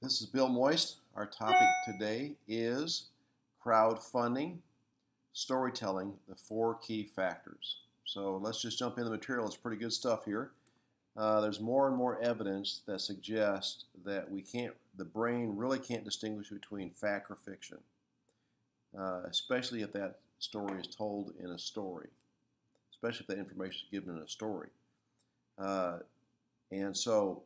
This is Bill Moist. Our topic today is crowdfunding, storytelling, the four key factors. So let's just jump into the material. It's pretty good stuff here. There's more and more evidence that suggests that the brain really can't distinguish between fact or fiction, especially if that story is told in a story, especially if that information is given in a story. And so,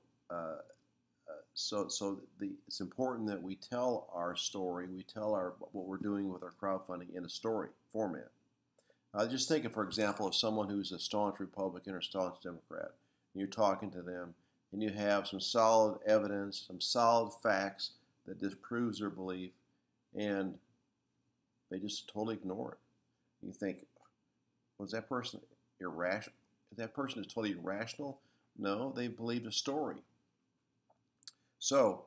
it's important that we tell our story, we tell what we're doing with our crowdfunding in a story format. Just think of, for example, of someone who's a staunch Republican or staunch Democrat. And you're talking to them, and you have some solid evidence, some solid facts that disproves their belief, and they just totally ignore it. You think, was that person irrational? That person is totally irrational? No, they believed a story. So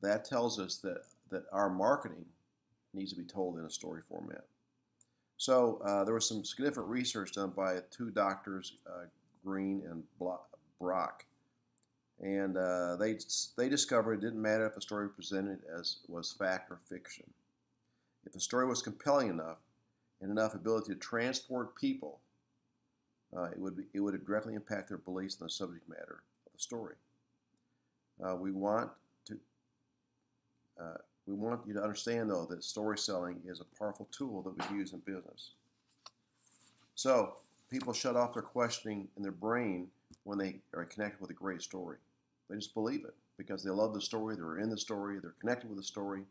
that tells us that our marketing needs to be told in a story format. So there was some significant research done by two doctors, Green and Brock, and they discovered it didn't matter if the story presented as was fact or fiction. If the story was compelling enough and enough ability to transport people, it would directly impact their beliefs in the subject matter of the story. We want you to understand, though, that story selling is a powerful tool that we use in business. So people shut off their questioning in their brain when they are connected with a great story. They just believe it because they love the story, they're in the story, they're connected with the story.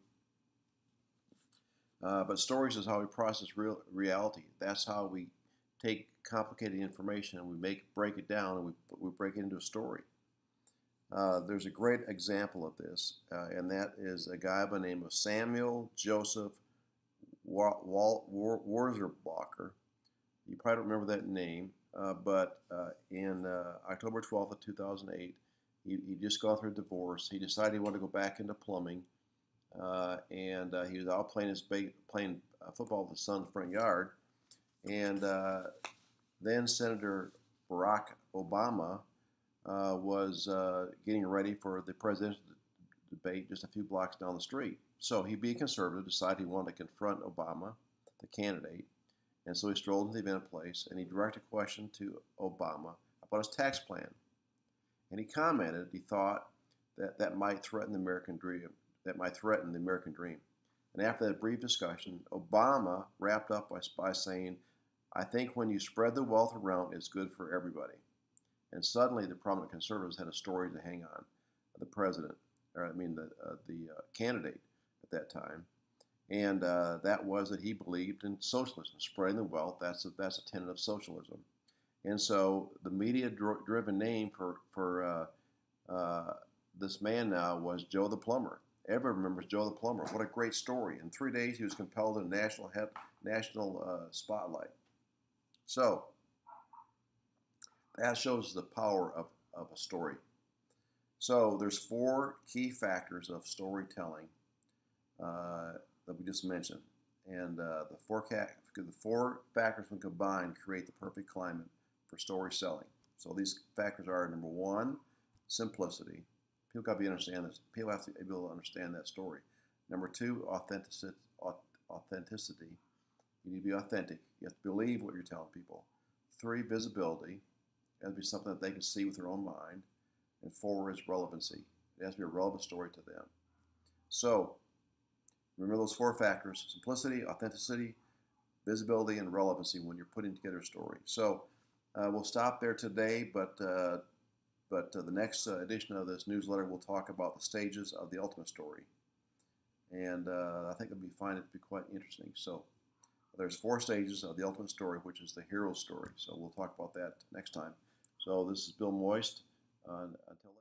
But stories is how we process reality. That's how we take complicated information and we break it down and we break it into a story. There's a great example of this, and that is a guy by the name of Samuel Joseph Wurzelbacher. You probably don't remember that name, but in October 12th of 2008, he just gone through a divorce. He decided he wanted to go back into plumbing, and he was out playing football with his son's front yard, and then Senator Barack Obama was getting ready for the presidential debate just a few blocks down the street. So he, being conservative, decided he wanted to confront Obama, the candidate. And so he strolled into the event place and he directed a question to Obama about his tax plan. And he commented he thought that might threaten the American dream. And after that brief discussion, Obama wrapped up by saying, "I think when you spread the wealth around, it's good for everybody." And suddenly, the prominent conservatives had a story to hang on. The president, the candidate at that time, and that was that he believed in socialism, spreading the wealth. That's a tenet of socialism. And so, the media-driven name for this man now was Joe the Plumber. Everyone remembers Joe the Plumber. What a great story! In 3 days, he was compelled in a national spotlight. So that shows the power of a story. So there's four key factors of storytelling that we just mentioned. And the four factors when combined create the perfect climate for story selling. So these factors are, number one, simplicity. People got to understand this. People have to be able to understand that story. Number two, authenticity. You need to be authentic. You have to believe what you're telling people. Three, visibility. It has to be something that they can see with their own mind. And four is relevancy. It has to be a relevant story to them. So, remember those four factors: simplicity, authenticity, visibility, and relevancy when you're putting together a story. So, we'll stop there today, but the next edition of this newsletter will talk about the stages of the ultimate story. And I think you'll find it to be quite interesting. So, there's 4 stages of the ultimate story, which is the hero story. So we'll talk about that next time. So this is Bill Moist. Until